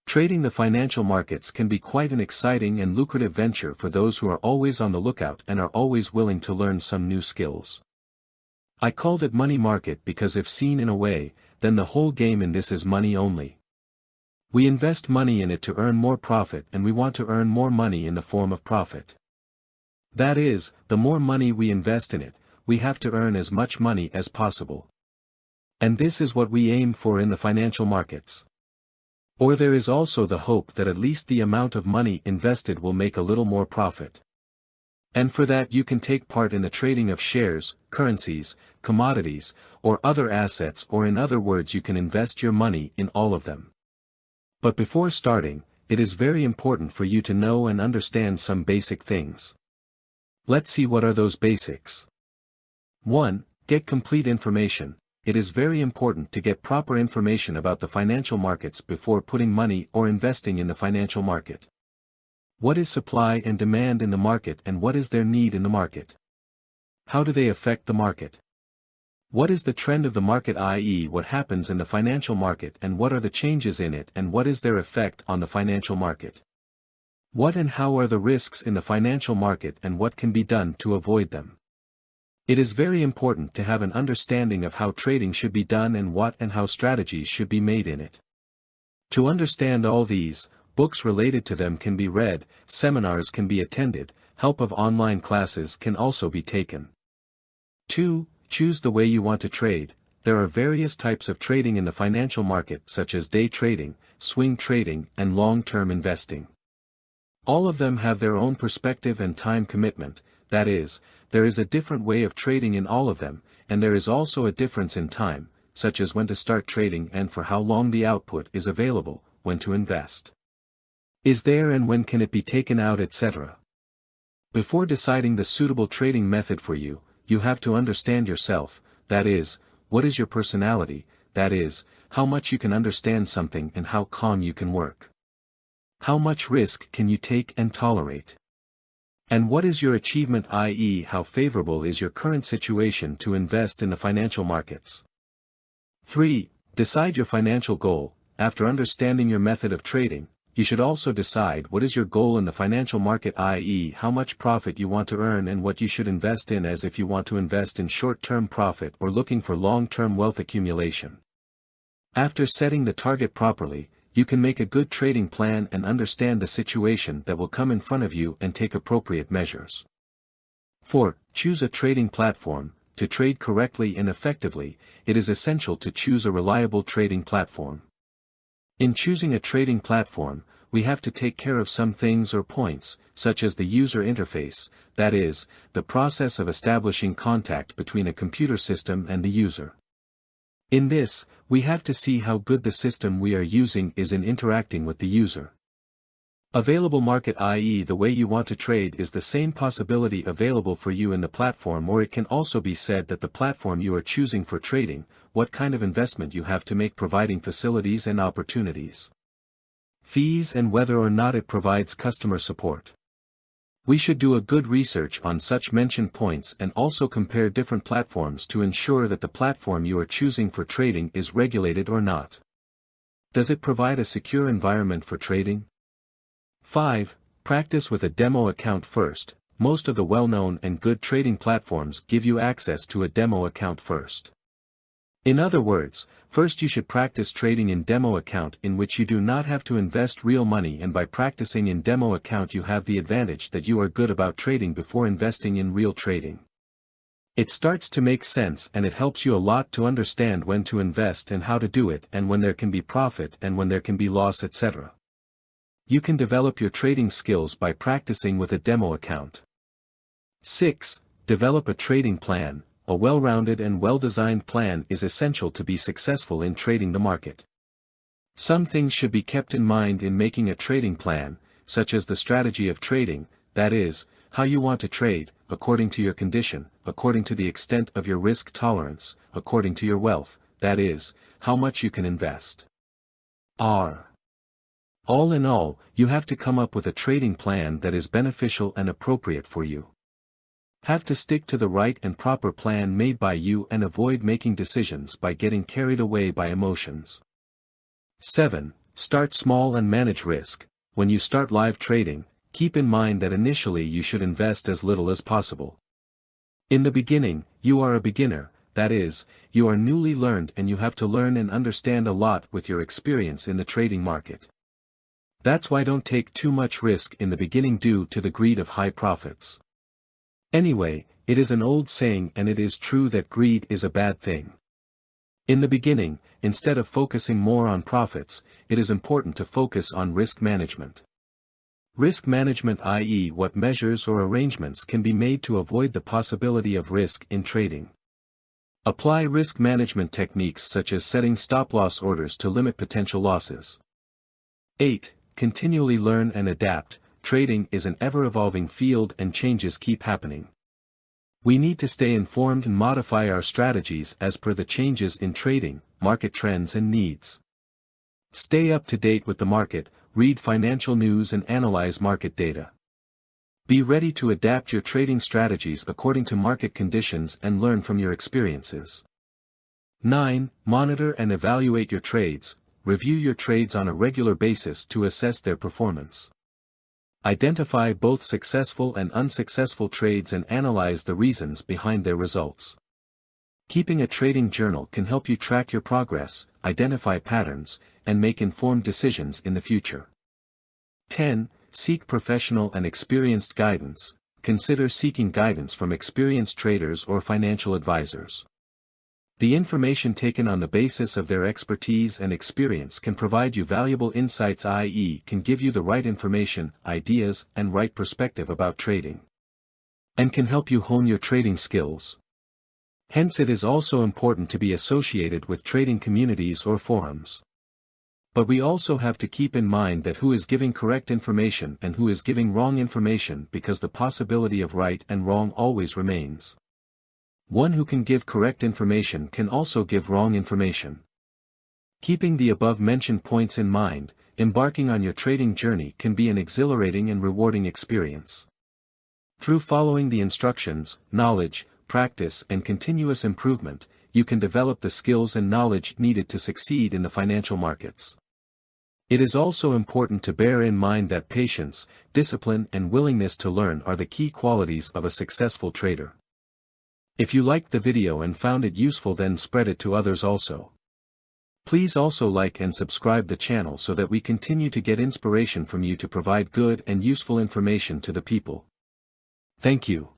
Trading the financial markets can be quite an exciting and lucrative venture for those who are always on the lookout and are always willing to learn some new skills. I called it money market because if seen in a way, then the whole game in this is money only. We invest money in it to earn more profit, and we want to earn more money in the form of profit. That is, the more money we invest in it, we have to earn as much money as possible. And this is what we aim for in the financial markets. Or there is also the hope that at least the amount of money invested will make a little more profit. And for that you can take part in the trading of shares, currencies, commodities, or other assets, or in other words you can invest your money in all of them. But before starting, it is very important for you to know and understand some basic things. Let's see what are those basics. 1. Get complete information. It is very important to get proper information about the financial markets before putting money or investing in the financial market. What is supply and demand in the market, and what is their need in the market? How do they affect the market? What is the trend of the market, i.e., what happens in the financial market, and what are the changes in it, and what is their effect on the financial market? What and how are the risks in the financial market, and what can be done to avoid them? It is very important to have an understanding of how trading should be done and what and how strategies should be made in it. To understand all these, books related to them can be read, seminars can be attended, help of online classes can also be taken. 2. Choose the way you want to trade. There are various types of trading in the financial market, such as day trading, swing trading, and long-term investing. All of them have their own perspective and time commitment, that is, there is a different way of trading in all of them, and there is also a difference in time, such as when to start trading and for how long the output is available, when to invest. Is there and when can it be taken out, etc. Before deciding the suitable trading method for you, you have to understand yourself, that is, what is your personality, that is, how much you can understand something and how calm you can work. How much risk can you take and tolerate? And what is your achievement, i.e., how favorable is your current situation to invest in the financial markets? 3. Decide your financial goal. After understanding your method of trading, you should also decide what is your goal in the financial market, i.e., how much profit you want to earn and what you should invest in, as if you want to invest in short-term profit or looking for long-term wealth accumulation. After setting the target properly, you can make a good trading plan and understand the situation that will come in front of you and take appropriate measures. 4. Choose a trading platform. To trade correctly and effectively, it is essential to choose a reliable trading platform. In choosing a trading platform, we have to take care of some things or points, such as the user interface, that is, the process of establishing contact between a computer system and the user. In this, we have to see how good the system we are using is in interacting with the user. Available market, i.e., the way you want to trade, is the same possibility available for you in the platform, or it can also be said that the platform you are choosing for trading, what kind of investment you have to make, providing facilities and opportunities, fees, and whether or not it provides customer support. We should do a good research on such mentioned points and also compare different platforms to ensure that the platform you are choosing for trading is regulated or not. Does it provide a secure environment for trading? 5. Practice with a demo account first. Most of the well-known and good trading platforms give you access to a demo account first. In other words, first you should practice trading in demo account, in which you do not have to invest real money, and by practicing in demo account you have the advantage that you are good about trading before investing in real trading. It starts to make sense, and it helps you a lot to understand when to invest and how to do it, and when there can be profit and when there can be loss, etc. You can develop your trading skills by practicing with a demo account. 6. Develop a trading plan. A well-rounded and well-designed plan is essential to be successful in trading the market. Some things should be kept in mind in making a trading plan, such as the strategy of trading, that is, how you want to trade, according to your condition, according to the extent of your risk tolerance, according to your wealth, that is, how much you can invest. All in all, you have to come up with a trading plan that is beneficial and appropriate for you. Have to stick to the right and proper plan made by you and avoid making decisions by getting carried away by emotions. 7. Start small and manage risk. When you start live trading, keep in mind that initially you should invest as little as possible. In the beginning, you are a beginner, that is, you are newly learned and you have to learn and understand a lot with your experience in the trading market. That's why don't take too much risk in the beginning due to the greed of high profits. Anyway, it is an old saying and it is true that greed is a bad thing. In the beginning, instead of focusing more on profits, it is important to focus on risk management. Risk management, i.e., what measures or arrangements can be made to avoid the possibility of risk in trading. Apply risk management techniques such as setting stop-loss orders to limit potential losses. 8. Continually learn and adapt. Trading is an ever-evolving field and changes keep happening. We need to stay informed and modify our strategies as per the changes in trading, market trends and needs. Stay up to date with the market, read financial news and analyze market data. Be ready to adapt your trading strategies according to market conditions and learn from your experiences. 9. Monitor and evaluate your trades. Review your trades on a regular basis to assess their performance. Identify both successful and unsuccessful trades and analyze the reasons behind their results. Keeping a trading journal can help you track your progress, identify patterns, and make informed decisions in the future. 10. Seek professional and experienced guidance. Consider seeking guidance from experienced traders or financial advisors. The information taken on the basis of their expertise and experience can provide you valuable insights, i.e., can give you the right information, ideas, and right perspective about trading. And can help you hone your trading skills. Hence it is also important to be associated with trading communities or forums. But we also have to keep in mind that who is giving correct information and who is giving wrong information, because the possibility of right and wrong always remains. One who can give correct information can also give wrong information. Keeping the above-mentioned points in mind, embarking on your trading journey can be an exhilarating and rewarding experience. Through following the instructions, knowledge, practice and continuous improvement, you can develop the skills and knowledge needed to succeed in the financial markets. It is also important to bear in mind that patience, discipline and willingness to learn are the key qualities of a successful trader. If you liked the video and found it useful, then spread it to others also. Please also like and subscribe the channel so that we continue to get inspiration from you to provide good and useful information to the people. Thank you.